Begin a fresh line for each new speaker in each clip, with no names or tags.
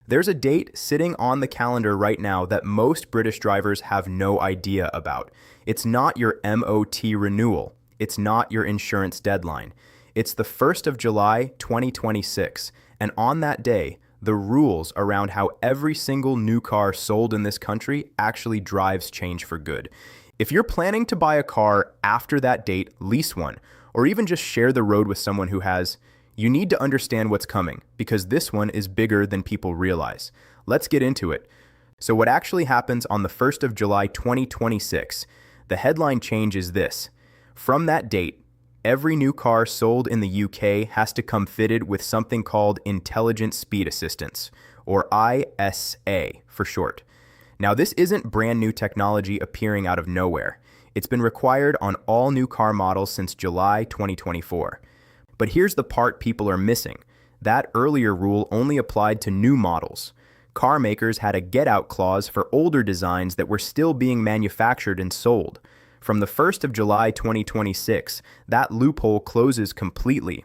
There's a date sitting on the calendar right now that most British drivers have no idea about. It's not your MOT renewal. It's not your insurance deadline. It's the 1st of July, 2026, and on that day, the rules around how every single new car sold in this country actually drives change for good. If you're planning to buy a car after that date, lease one, or even just share the road with someone who has, you need to understand what's coming, because this one is bigger than people realize. Let's get into it. So what actually happens on the 1st of July 2026? The headline change is this. From that date, every new car sold in the UK has to come fitted with something called Intelligent Speed Assistance, or ISA for short. Now, this isn't brand new technology appearing out of nowhere. It's been required on all new car models since July 2024. But here's the part people are missing. That earlier rule only applied to new models. Car makers had a get-out clause for older designs that were still being manufactured and sold. From the 1st of July 2026, that loophole closes completely.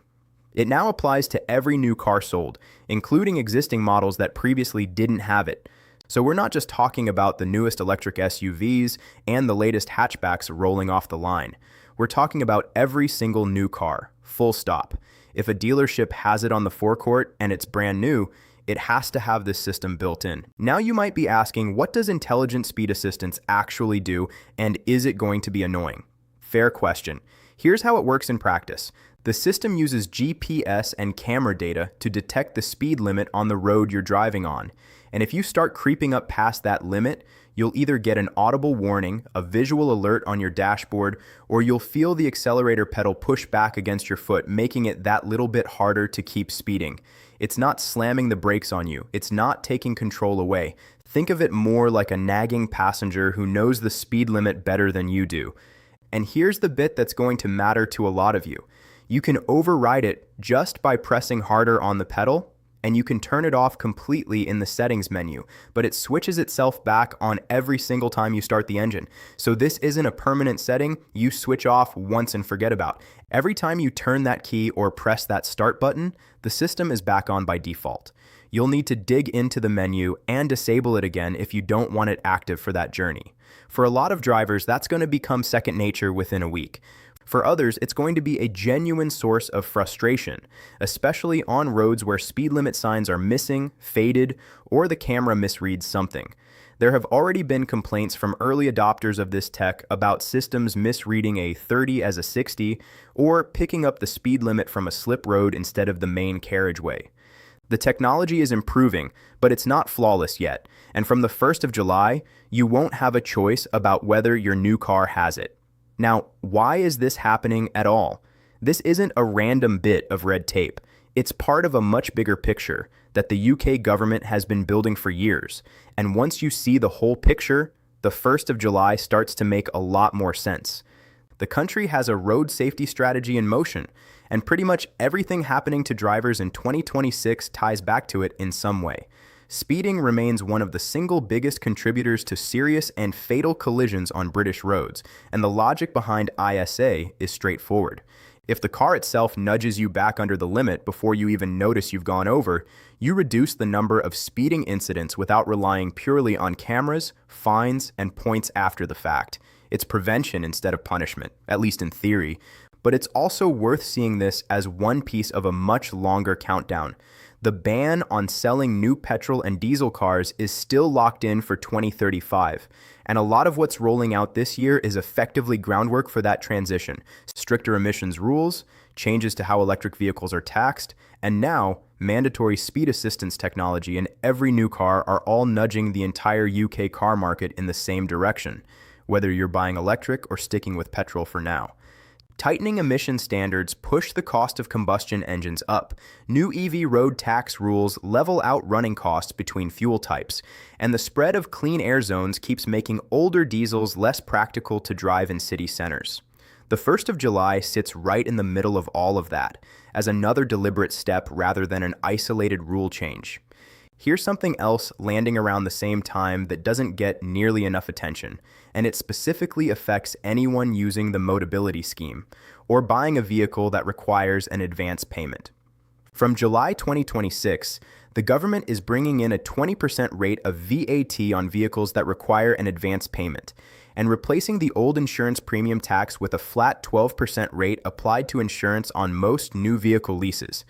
It now applies to every new car sold, including existing models that previously didn't have it. So we're not just talking about the newest electric SUVs and the latest hatchbacks rolling off the line. We're talking about every single new car, full stop. If a dealership has it on the forecourt and it's brand new, it has to have this system built in. Now you might be asking, what does Intelligent Speed Assistance actually do, and is it going to be annoying? Fair question. Here's how it works in practice. The system uses GPS and camera data to detect the speed limit on the road you're driving on. And if you start creeping up past that limit, you'll either get an audible warning, a visual alert on your dashboard, or you'll feel the accelerator pedal push back against your foot, making it that little bit harder to keep speeding. It's not slamming the brakes on you. It's not taking control away. Think of it more like a nagging passenger who knows the speed limit better than you do. And here's the bit that's going to matter to a lot of you. You can override it just by pressing harder on the pedal, and you can turn it off completely in the settings menu, but it switches itself back on every single time you start the engine. So this isn't a permanent setting you switch off once and forget about. Every time you turn that key or press that start button, the system is back on by default. You'll need to dig into the menu and disable it again if you don't want it active for that journey. For a lot of drivers, that's going to become second nature within a week. For others, it's going to be a genuine source of frustration, especially on roads where speed limit signs are missing, faded, or the camera misreads something. There have already been complaints from early adopters of this tech about systems misreading a 30 as a 60 or picking up the speed limit from a slip road instead of the main carriageway. The technology is improving, but it's not flawless yet, and from the 1st of July, you won't have a choice about whether your new car has it. Now, why is this happening at all? This isn't a random bit of red tape. It's part of a much bigger picture that the UK government has been building for years. And once you see the whole picture, the 1st of July starts to make a lot more sense. The country has a road safety strategy in motion, and pretty much everything happening to drivers in 2026 ties back to it in some way. Speeding remains one of the single biggest contributors to serious and fatal collisions on British roads, and the logic behind ISA is straightforward. If the car itself nudges you back under the limit before you even notice you've gone over, you reduce the number of speeding incidents without relying purely on cameras, fines, and points after the fact. It's prevention instead of punishment, at least in theory, but it's also worth seeing this as one piece of a much longer countdown. The ban on selling new petrol and diesel cars is still locked in for 2035, and a lot of what's rolling out this year is effectively groundwork for that transition. Stricter emissions rules, changes to how electric vehicles are taxed, and now mandatory speed assistance technology in every new car are all nudging the entire UK car market in the same direction, whether you're buying electric or sticking with petrol for now. Tightening emission standards push the cost of combustion engines up. New EV road tax rules level out running costs between fuel types, and the spread of clean air zones keeps making older diesels less practical to drive in city centers. The 1st of July sits right in the middle of all of that, as another deliberate step rather than an isolated rule change. Here's something else landing around the same time that doesn't get nearly enough attention, and it specifically affects anyone using the Motability scheme or buying a vehicle that requires an advance payment. From July 2026, the government is bringing in a 20% rate of VAT on vehicles that require an advance payment, and replacing the old insurance premium tax with a flat 12% rate applied to insurance on most new vehicle leases.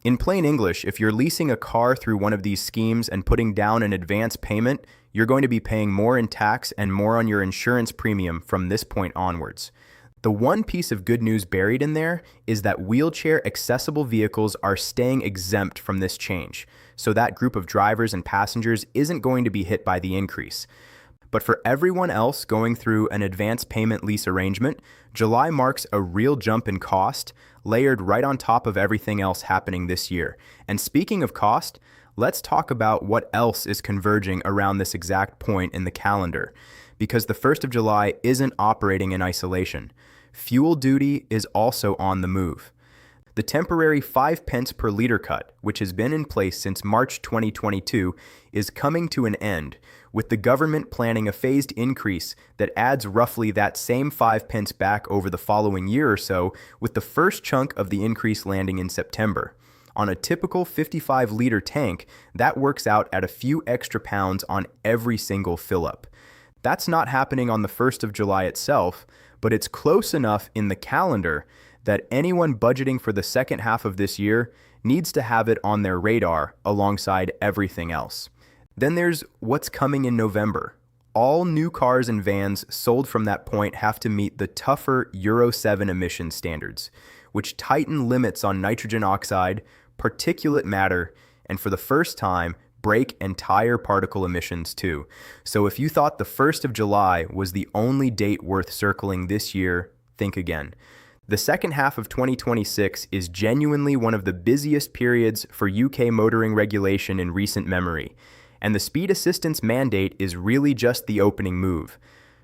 In plain English, if you're leasing a car through one of these schemes and putting down an advance payment, you're going to be paying more in tax and more on your insurance premium from this point onwards. The one piece of good news buried in there is that wheelchair-accessible vehicles are staying exempt from this change, so that group of drivers and passengers isn't going to be hit by the increase. But for everyone else going through an advance payment lease arrangement, July marks a real jump in cost, layered right on top of everything else happening this year. And speaking of cost, let's talk about what else is converging around this exact point in the calendar, because the 1st of July isn't operating in isolation. Fuel duty is also on the move. The temporary 5 pence per liter cut, which has been in place since March 2022, is coming to an end, with the government planning a phased increase that adds roughly that same 5 pence back over the following year or so, with the first chunk of the increase landing in September. On a typical 55-liter tank, that works out at a few extra pounds on every single fill-up. That's not happening on the 1st of July itself, but it's close enough in the calendar that anyone budgeting for the second half of this year needs to have it on their radar alongside everything else. Then there's what's coming in November. All new cars and vans sold from that point have to meet the tougher Euro 7 emission standards, which tighten limits on nitrogen oxide, particulate matter, and for the first time, brake and tire particle emissions too. So if you thought the 1st of July was the only date worth circling this year, think again. The second half of 2026 is genuinely one of the busiest periods for UK motoring regulation in recent memory, and the speed assistance mandate is really just the opening move.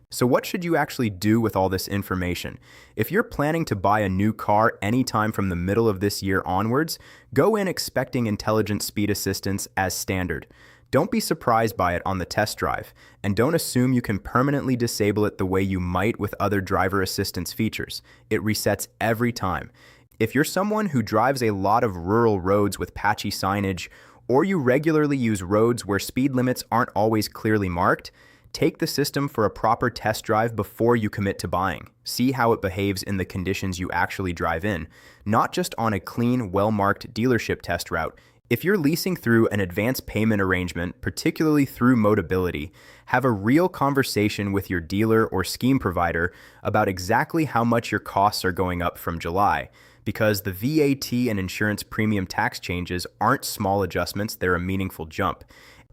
So what should you actually do with all this information? If you're planning to buy a new car anytime from the middle of this year onwards, go in expecting intelligent speed assistance as standard. Don't be surprised by it on the test drive, and don't assume you can permanently disable it the way you might with other driver assistance features. It resets every time. If you're someone who drives a lot of rural roads with patchy signage, or you regularly use roads where speed limits aren't always clearly marked, take the system for a proper test drive before you commit to buying. See how it behaves in the conditions you actually drive in, not just on a clean, well-marked dealership test route. If you're leasing through an advance payment arrangement, particularly through Motability, have a real conversation with your dealer or scheme provider about exactly how much your costs are going up from July, because the VAT and insurance premium tax changes aren't small adjustments, they're a meaningful jump.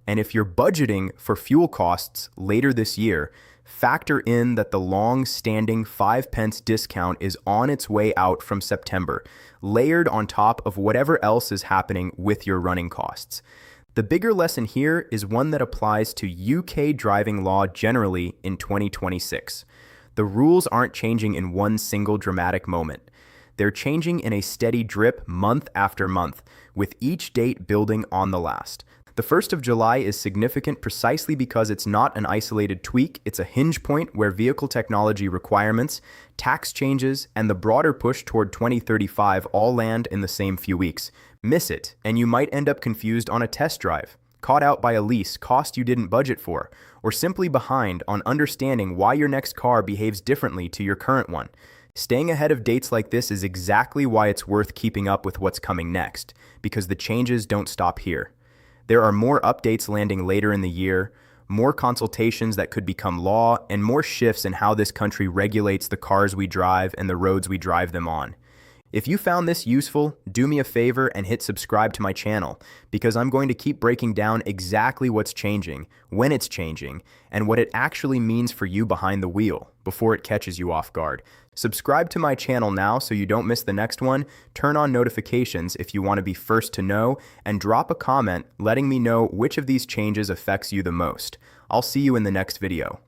And if you're budgeting for fuel costs later this year, factor in that the long-standing 5 pence discount is on its way out from September, layered on top of whatever else is happening with your running costs. The bigger lesson here is one that applies to UK driving law generally in 2026. The rules aren't changing in one single dramatic moment. They're changing in a steady drip month after month, with each date building on the last. The 1st of July is significant precisely because it's not an isolated tweak, it's a hinge point where vehicle technology requirements, tax changes, and the broader push toward 2035 all land in the same few weeks. Miss it, and you might end up confused on a test drive, caught out by a lease cost you didn't budget for, or simply behind on understanding why your next car behaves differently to your current one. Staying ahead of dates like this is exactly why it's worth keeping up with what's coming next, because the changes don't stop here. There are more updates landing later in the year, more consultations that could become law, and more shifts in how this country regulates the cars we drive and the roads we drive them on. If you found this useful, do me a favor and hit subscribe to my channel, because I'm going to keep breaking down exactly what's changing, when it's changing, and what it actually means for you behind the wheel before it catches you off guard. Subscribe to my channel now so you don't miss the next one, turn on notifications if you want to be first to know, and drop a comment letting me know which of these changes affects you the most. I'll see you in the next video.